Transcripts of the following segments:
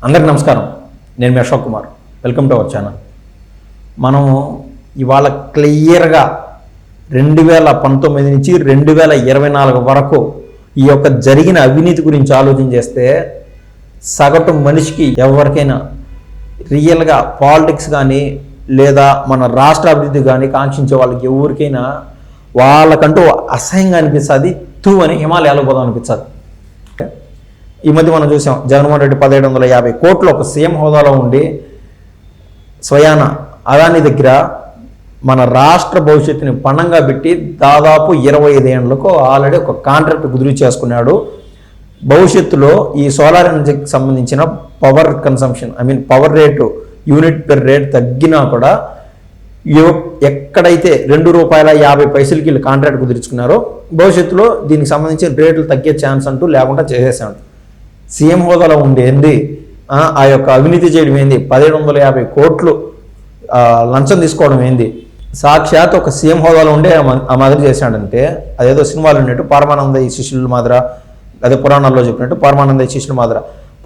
అందరికీ నమస్కారం. నేను మీ Ashok Kumar. Welcome to our channel. మనము ఇవాళ క్లియర్గా 2019 నుంచి 2024 వరకు ఈ యొక్క జరిగిన అవినీతి గురించి ఆలోచన చేస్తే సగటు మనిషికి ఎవరికైనా రియల్గా పాలిటిక్స్ కానీ లేదా మన రాష్ట్ర అభివృద్ధి కానీ కాంక్షించే వాళ్ళకి ఎవరికైనా వాళ్ళకంటూ అసహ్యంగా అనిపిస్తుంది. తూ అని హిమాలయాలకు పోదాం అనిపిస్తుంది. ఈ మధ్య మనం చూసాం, జగన్మోహన్ రెడ్డి 1750 కోట్లు ఒక సీఎం హోదాలో ఉండి స్వయాన అదాని దగ్గర మన రాష్ట్ర భవిష్యత్తుని పణంగా పెట్టి దాదాపు 25 ఏళ్లకు ఆల్రెడీ ఒక కాంట్రాక్ట్ కుదిరి చేసుకున్నాడు. భవిష్యత్తులో ఈ సోలార్ ఎనర్జీకి సంబంధించిన power consumption power rate unit per rate తగ్గినా కూడా ఎక్కడైతే ₹2.50 వీళ్ళు కాంట్రాక్ట్ కుదుర్చుకున్నారో భవిష్యత్తులో దీనికి సంబంధించిన రేట్లు తగ్గే ఛాన్స్ అంటూ లేకుండా చేసేసాడు. సీఎం హోదాలో ఉండేంది ఆ యొక్క అవినీతి చేయడం ఏంది, 1750 కోట్లు లంచం తీసుకోవడం ఏంది, సాక్షాత్ ఒక సీఎం హోదాలో ఉండే ఆ మాదిరి చేశాడంటే అదేదో సినిమాలు ఉన్నట్టు పరమానందయ్య శిష్యుల మాదిర, అదే పురాణాల్లో చెప్పినట్టు పరమానందయ్య శిష్యుల మాదిర.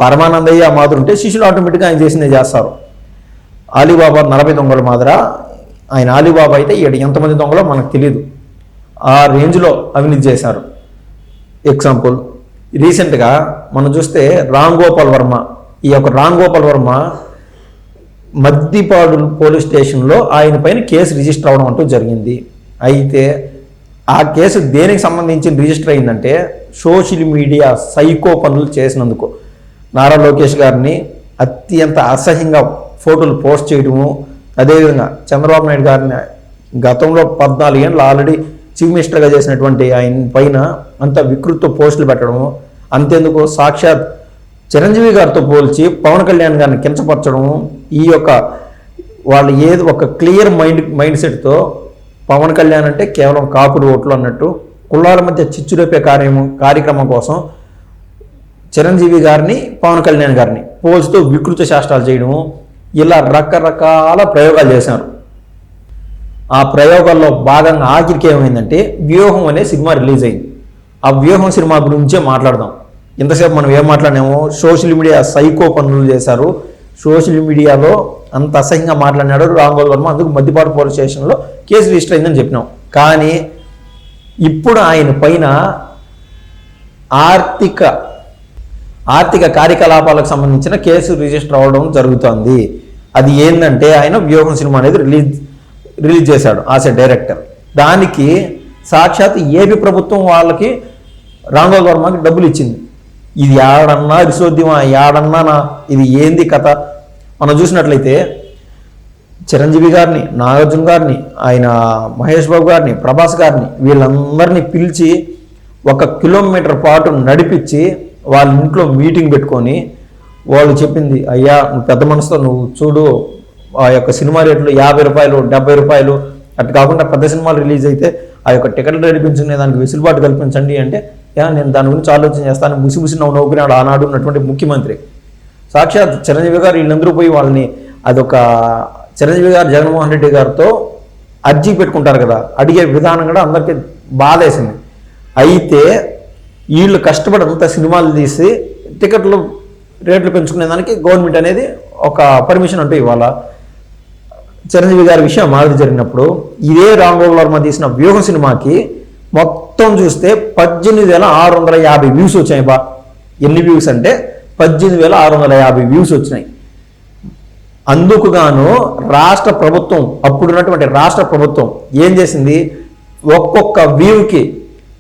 పరమానందయ్య ఆ మాదిరి ఉంటే శిష్యులు ఆటోమేటిక్గా ఆయన చేసిందే చేస్తారు. అలీబాబా 40 దొంగల మాదిర ఆయన అలీబాబా అయితే ఎంతమంది దొంగలో మనకు తెలియదు. ఆ రేంజ్లో అవినీతి చేశారు. ఎగ్జాంపుల్ రీసెంట్గా మనం చూస్తే రామ్ గోపాల్ వర్మ, ఈ యొక్క రామ్ గోపాల్ వర్మ మద్దిపాడు పోలీస్ స్టేషన్లో ఆయన పైన కేసు రిజిస్టర్ అవ్వడం అంటూ జరిగింది. అయితే ఆ కేసు దేనికి సంబంధించి రిజిస్టర్ అయిందంటే సోషల్ మీడియా సైకో పనులు చేసినందుకు. నారా లోకేష్ గారిని అత్యంత అసహ్యంగా ఫోటోలు పోస్ట్ చేయడము, అదేవిధంగా చంద్రబాబు నాయుడు గారిని గతంలో 14 ఏళ్ళు ఆల్రెడీ చీఫ్ మినిస్టర్గా చేసినటువంటి ఆయన పైన అంత వికృత పోస్టులు పెట్టడము, అంతేందుకు సాక్షాత్ చిరంజీవి గారితో పోల్చి పవన్ కళ్యాణ్ గారిని కించపరచడము, ఈ యొక్క వాళ్ళు ఏది ఒక క్లియర్ మైండ్ సెట్తో పవన్ కళ్యాణ్ అంటే కేవలం కాపుడు ఓట్లు అన్నట్టు కులాల మధ్య చిచ్చురేపే కార్యక్రమం కోసం చిరంజీవి గారిని పవన్ కళ్యాణ్ గారిని పోల్చుతూ వికృత శాస్త్రాలు చేయడము, ఇలా రకరకాల ప్రయోగాలు చేశారు. ఆ ప్రయోగాల్లో భాగంగా ఆఖరికి ఏమైందంటే వ్యూహం అనే సినిమా రిలీజ్ అయింది. ఆ వ్యూహం సినిమా గురించే మాట్లాడదాం. ఇంతసేపు మనం ఏం మాట్లాడినామో సోషల్ మీడియా సైకో పనులు చేశారు, సోషల్ మీడియాలో అంత అసహ్యంగా మాట్లాడినాడు రామ్ గోపాల్ వర్మ, అందుకు మద్దిపాడు పోలీస్ స్టేషన్లో కేసు రిజిస్టర్ అయిందని చెప్పినాం. కానీ ఇప్పుడు ఆయన పైన ఆర్థిక కార్యకలాపాలకు సంబంధించిన కేసు రిజిస్టర్ అవ్వడం జరుగుతుంది. అది ఏంటంటే ఆయన వ్యూహం సినిమా అనేది రిలీజ్ చేశాడు యాజ్ ఎ డైరెక్టర్. దానికి సాక్షాత్ ఏపీ ప్రభుత్వం వాళ్ళకి రామ్ గోపాల్ వర్మకి డబ్బులు ఇచ్చింది. ఇది ఏడన్నా విశోద్యమా, ఏడన్నా ఇది ఏంది కథ? మనం చూసినట్లయితే చిరంజీవి గారిని, నాగార్జున గారిని, ఆయన మహేష్ బాబు గారిని, ప్రభాస్ గారిని వీళ్ళందరినీ పిలిచి 1 కిలోమీటర్ పాటు నడిపించి వాళ్ళ ఇంట్లో మీటింగ్ పెట్టుకొని వాళ్ళు చెప్పింది, అయ్యా నువ్వు పెద్ద మనసుతో నువ్వు చూడు, ఆ యొక్క సినిమా రేట్లు ₹50, ₹70 అటు కాకుండా పెద్ద సినిమాలు రిలీజ్ అయితే ఆ యొక్క టికెట్లు నడిపించుకునే దానికి వెసులుబాటు కల్పించండి అంటే నేను దాని గురించి ఆలోచన చేస్తాను ముసి నవ్వుకున్నాడు ఆనాడు ఉన్నటువంటి ముఖ్యమంత్రి. సాక్షాత్ చిరంజీవి గారు వీళ్ళందరూ పోయి వాళ్ళని అదొక చిరంజీవి గారు జగన్మోహన్ రెడ్డి గారితో అర్జీ పెట్టుకుంటారు కదా, అడిగే విధానం కూడా అందరికీ బాధేసింది. అయితే వీళ్ళు కష్టపడి అంత సినిమాలు తీసి టికెట్లు రేట్లు పెంచుకునే దానికి గవర్నమెంట్ అనేది ఒక పర్మిషన్ అంటూ ఇవ్వాలా. చిరంజీవి గారి విషయం మాదిరి జరిగినప్పుడు ఇదే రామ్ గోపాల్ వర్మ తీసిన వ్యూహం సినిమాకి మొత్తం చూస్తే 18,650 వ్యూస్ వచ్చాయి. ఎన్ని వ్యూస్ అంటే 18,650 వ్యూస్ వచ్చినాయి. అందుకు గాను రాష్ట్ర ప్రభుత్వం, అప్పుడున్నటువంటి రాష్ట్ర ప్రభుత్వం ఏం చేసింది, ఒక్కొక్క వ్యూకి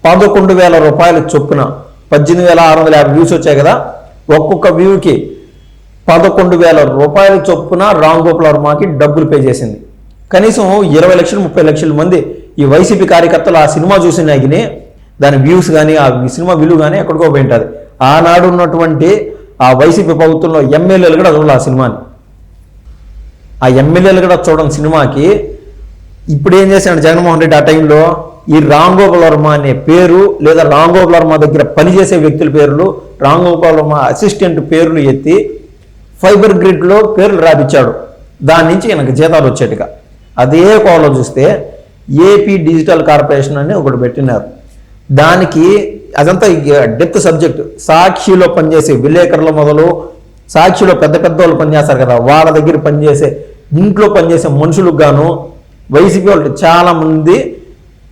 ₹11,000 చొప్పున 18,650 వ్యూస్ వచ్చాయి కదా, ఒక్కొక్క వ్యూకి ₹11,000 చొప్పున రామ్ గోపాల్ వర్మకి డబ్బులు పే చేసింది. కనీసం 20 లక్షలు 30 లక్షల మంది ఈ వైసీపీ కార్యకర్తలు ఆ సినిమా చూసినా కానీ దాని వ్యూస్ కానీ ఆ సినిమా విలువ కానీ ఎక్కడికో పోయి ఉంటుంది. ఆనాడు ఉన్నటువంటి ఆ వైసీపీ ప్రభుత్వంలో ఎమ్మెల్యేలు కూడా చూడాలి ఆ సినిమాని. ఆ ఎమ్మెల్యేలు కూడా చూడడం సినిమాకి ఇప్పుడు ఏం చేశాడు జగన్మోహన్ రెడ్డి ఆ టైంలో ఈ రామ్ గోపాల్ వర్మ అనే పేరు లేదా రామ్ గోపాల్ వర్మ దగ్గర పనిచేసే వ్యక్తుల పేర్లు, రామ్ గోపాల్ వర్మ అసిస్టెంట్ పేర్లు ఎత్తి ఫైబర్ గ్రిడ్లో పేర్లు రాపించాడు. దాని నుంచి ఈయనకు జీతాలు వచ్చేట్టుగా. అదే కోవలో చూస్తే ఏపీ డిజిటల్ కార్పొరేషన్ అని ఒకటి పెట్టినారు. దానికి అదంతా డెప్త్ సబ్జెక్ట్. సాక్షిలో పనిచేసే విలేకరుల మొదలు సాక్షిలో పెద్ద పెద్ద వాళ్ళు పనిచేస్తారు కదా, వాళ్ళ దగ్గర పనిచేసే ఇంట్లో పనిచేసే మనుషులకు గాను వైసీపీ వాళ్ళు చాలామంది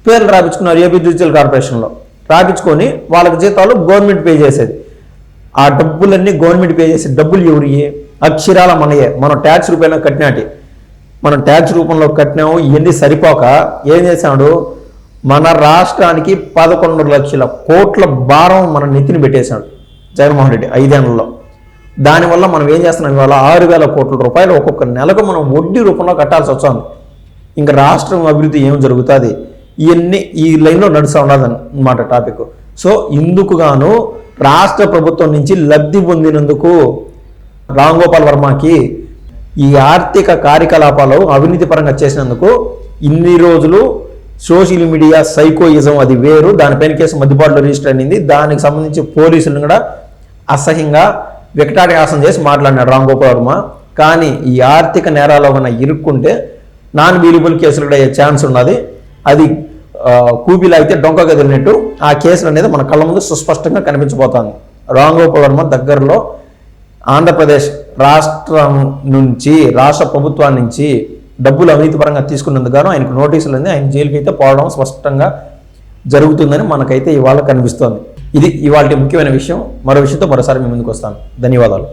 పేర్లు రాపించుకున్నారు ఏపీ డిజిటల్ కార్పొరేషన్లో. రాపించుకొని వాళ్ళకి జీతాలు గవర్నమెంట్ పే చేసేది. ఆ డబ్బులన్నీ గవర్నమెంట్ పే చేసే డబ్బులు ఎవరియే? అక్షరాల మనయే. మనం ట్యాక్స్ రూపంలో కట్టినాటి, మనం ట్యాక్స్ రూపంలో కట్టినాము. ఇవన్నీ సరిపోక ఏం చేశాడు, మన రాష్ట్రానికి 11 లక్షల కోట్ల భారం మన నెత్తిని పెట్టేశాడు జగన్మోహన్ రెడ్డి 5 ఏళ్లలో. దానివల్ల మనం ఏం చేస్తున్నాం, ఇవాళ 6,000 కోట్ల రూపాయలు ఒక్కొక్క నెలకు మనం వడ్డీ రూపంలో కట్టాల్సి వస్తుంది. ఇంకా రాష్ట్రం అభివృద్ధి ఏం జరుగుతుంది, ఇవన్నీ ఈ లైన్లో నడుస్తూ ఉన్నది అన్నమాట టాపిక్. సో ఇందుకు గాను రాష్ట్ర ప్రభుత్వం నుంచి లబ్ధి పొందినందుకు రామ్ గోపాల్ వర్మకి ఈ ఆర్థిక కార్యకలాపాలు అవినీతి పరంగా చేసినందుకు ఇన్ని రోజులు సోషల్ మీడియా సైకోయిజం అది వేరు, దానిపైన కేసు మధ్యపాటులో రిజిస్టర్ అయింది. దానికి సంబంధించి పోలీసులను కూడా అసహ్యంగా వికటాటహాసం చేసి మాట్లాడినాడు రామ్ గోపాల్ వర్మ. కానీ ఈ ఆర్థిక నేరాల్లో కన్నా ఇరుక్కుంటే నాన్ బెయిలబుల్ కేసులు కూడా అయ్యే ఛాన్స్ ఉన్నది. అది కూబీలా అయితే డొంక కదిలినట్టు ఆ కేసులు అనేది మన కళ్ళ ముందు సుస్పష్టంగా కనిపించబోతోంది. రామ్ గోపాల్ వర్మ దగ్గరలో ఆంధ్రప్రదేశ్ రాష్ట్రం నుంచి, రాష్ట్ర ప్రభుత్వాన్ని నుంచి డబ్బులు అవినీతిపరంగా తీసుకున్నందుకు గాను ఆయనకు నోటీసులు ఉంది. ఆయన జైలుకి అయితే పోవడం స్పష్టంగా జరుగుతుందని మనకైతే ఇవాళ కనిపిస్తోంది. ఇది ఇవాళ ముఖ్యమైన విషయం. మరో విషయంతో మరోసారి మీ ముందుకు వస్తాను. ధన్యవాదాలు.